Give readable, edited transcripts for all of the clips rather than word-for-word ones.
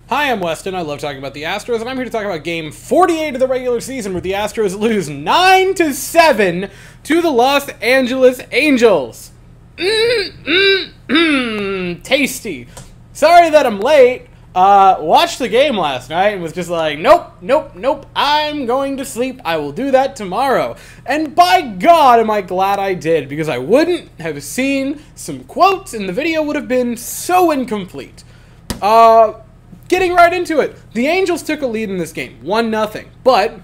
Hi, I'm Weston. I love talking about the Astros, and I'm here to talk about Game 48 of the regular season, where the Astros lose 9-7 to the Los Angeles Angels. Tasty. Sorry that I'm late. Watched the game last night and was just like, nope, I'm going to sleep. I will do that tomorrow. And by God, am I glad I did, because I wouldn't have seen some quotes, and the video would have been so incomplete. Getting right into it, the Angels took a lead in this game, 1-0. But,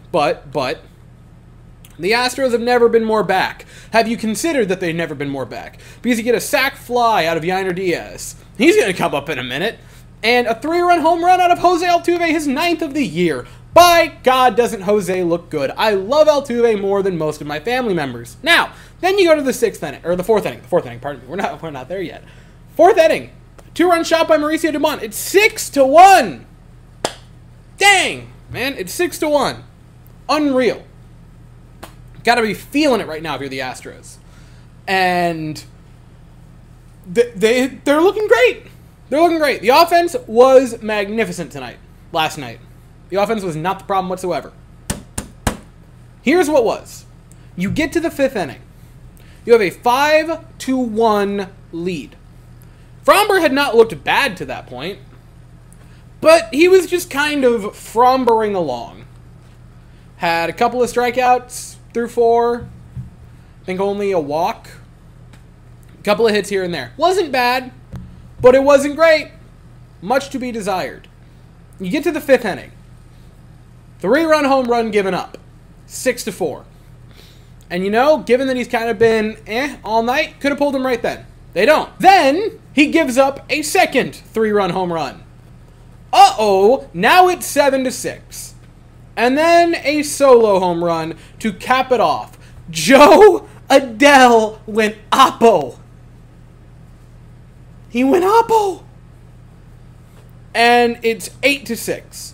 the Astros have never been more back. Have you considered that they've never been more back? Because you get a sac fly out of Yainer Diaz. He's going to come up in a minute. And a 3-run home run out of Jose Altuve, his 9th of the year. By God, doesn't Jose look good. I love Altuve more than most of my family members. Now, then you go to the 4th inning, pardon me. We're not there yet. 4th inning. 2-run shot by Mauricio Dubon. It's 6-1. Dang, man, it's 6-1. Unreal. Gotta be feeling it right now if you're the Astros. And they're looking great. They're looking great. The offense was magnificent last night. The offense was not the problem whatsoever. Here's what was. You get to the 5th inning. You have a 5-1 lead. Framber had not looked bad to that point, but he was just kind of Frambering along. Had a couple of strikeouts through 4. I think only a walk. A couple of hits here and there. Wasn't bad, but it wasn't great. Much to be desired. You get to the 5th inning. 3-run home run given up. 6-4. And given that he's kind of been all night, could have pulled him right then. They don't. Then he gives up a second 3-run home run. Now it's 7-6. And then a solo home run to cap it off. Jo Adell went oppo. He went oppo. And it's 8-6.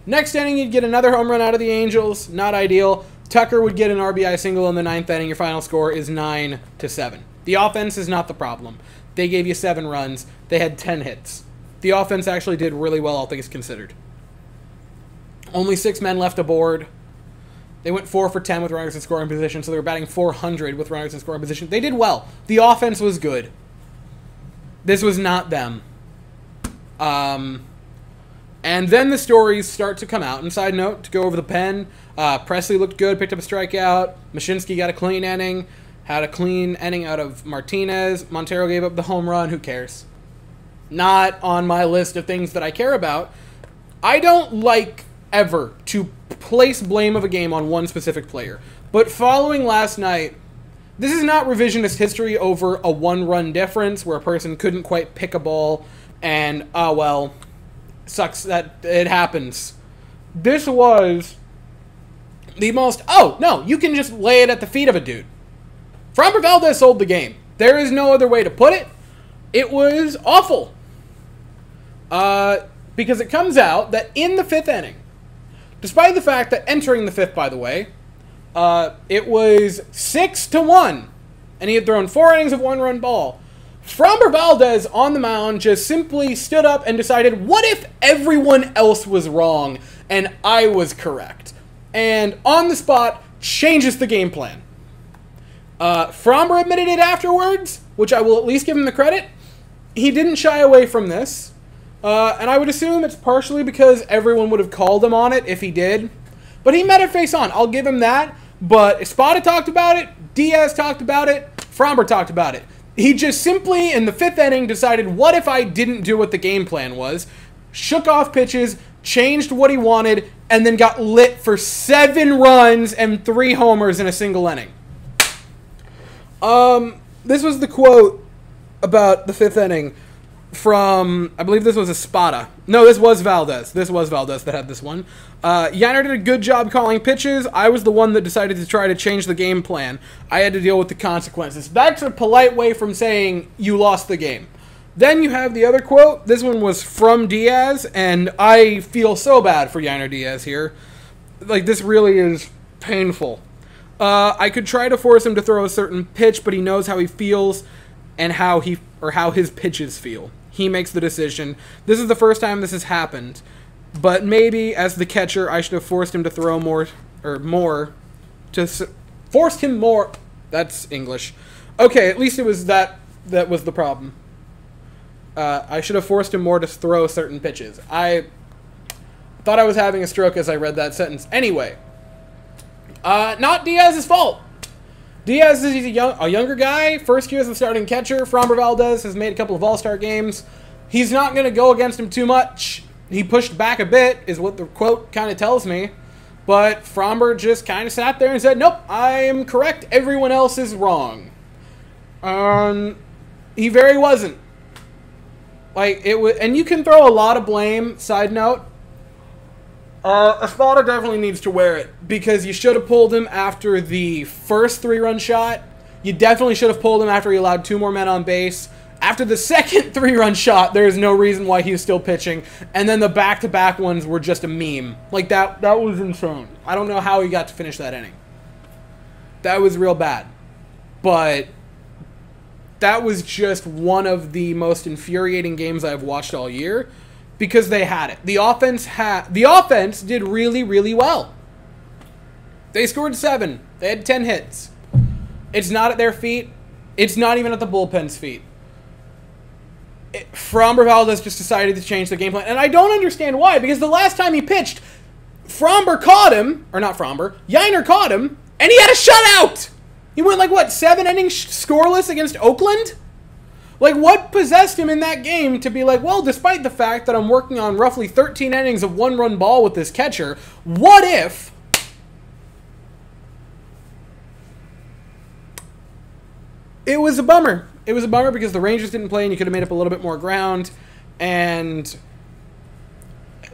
Next inning, you'd get another home run out of the Angels. Not ideal. Tucker would get an RBI single in the 9th inning. Your final score is 9-7. The offense is not the problem. They gave you 7 runs. They had 10 hits. The offense actually did really well, all things considered. Only 6 men left aboard. They went 4 for 10 with runners in scoring position, so they were batting .400 with runners in scoring position. They did well. The offense was good. This was not them. And then the stories start to come out. And side note, to go over the pen, Presley looked good, picked up a strikeout. Mashinsky got a clean inning. Had a clean inning out of Martinez. Montero gave up the home run. Who cares? Not on my list of things that I care about. I don't like ever to place blame of a game on one specific player. But following last night, this is not revisionist history over a 1-run difference where a person couldn't quite pick a ball and, sucks that it happens. This was the most, you can just lay it at the feet of a dude. Framber Valdez sold the game. There is no other way to put it. It was awful. Because it comes out that in the 5th inning, despite the fact that entering the 5th, by the way, it was 6-1, and he had thrown 4 innings of 1-run ball. Framber Valdez on the mound just simply stood up and decided, what if everyone else was wrong and I was correct? And on the spot, changes the game plan. Framber admitted it afterwards, which I will at least give him the credit. He didn't shy away from this. And I would assume it's partially because everyone would have called him on it if he did. But he met it face on. I'll give him that. But Espada talked about it. Diaz talked about it. Framber talked about it. He just simply, in the 5th inning, decided, what if I didn't do what the game plan was? Shook off pitches, changed what he wanted, and then got lit for 7 runs and 3 homers in a single inning. This was the quote about the 5th inning from, I believe this was Espada. No, this was Valdez. This was Valdez that had this one. Yainer did a good job calling pitches. I was the one that decided to try to change the game plan. I had to deal with the consequences. That's a polite way from saying you lost the game. Then you have the other quote. This one was from Diaz, and I feel so bad for Yainer Diaz here. Like, this really is painful. I could try to force him to throw a certain pitch, but he knows how he feels and how his pitches feel. He makes the decision. This is the first time this has happened. But maybe, as the catcher, I should have forced him to throw more, forced him more. That's English. Okay, at least it was that was the problem. I should have forced him more to throw certain pitches. I thought I was having a stroke as I read that sentence. Anyway, not Diaz's fault. Diaz is a younger guy, first year as the starting catcher. Framber Valdez has made a couple of All-Star games. He's not going to go against him too much. He pushed back a bit, is what the quote kind of tells me. But Framber just kind of sat there and said, nope, I am correct. Everyone else is wrong. He very wasn't. Like, it was, and you can throw a lot of blame, side note. Espada definitely needs to wear it, because you should have pulled him after the first 3-run shot. You definitely should have pulled him after he allowed 2 more men on base. After the second 3-run shot, there is no reason why he was still pitching. And then the back-to-back ones were just a meme. Like, that was insane. I don't know how he got to finish that inning. That was real bad. But that was just one of the most infuriating games I've watched all year, because they had it. The offense did really, really well. They scored 7. They had 10 hits. It's not at their feet. It's not even at the bullpen's feet. Framber Valdez just decided to change the game plan. And I don't understand why, because the last time he pitched, Framber caught him, or not Framber, Yainer caught him, and he had a shutout! He went like, what, 7 innings scoreless against Oakland? Like, what possessed him in that game to be like, well, despite the fact that I'm working on roughly 13 innings of 1-run ball with this catcher, what if... It was a bummer. It was a bummer because the Rangers didn't play and you could have made up a little bit more ground. And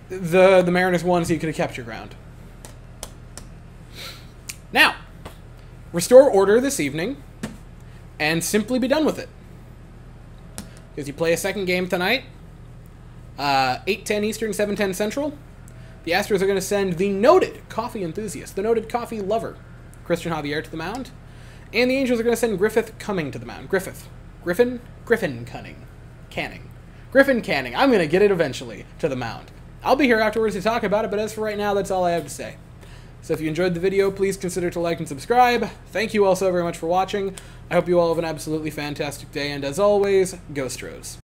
the Mariners won, so you could have kept your ground. Now, restore order this evening and simply be done with it. Because you play a second game tonight, 8:10 Eastern, 7:10 Central. The Astros are going to send the noted coffee enthusiast, the noted coffee lover, Christian Javier, to the mound. And the Angels are going to send Griffin Canning to the mound. Griffin Canning. I'm going to get it eventually to the mound. I'll be here afterwards to talk about it, but as for right now, that's all I have to say. So if you enjoyed the video, please consider to like and subscribe. Thank you all so very much for watching. I hope you all have an absolutely fantastic day, and as always, go Stros.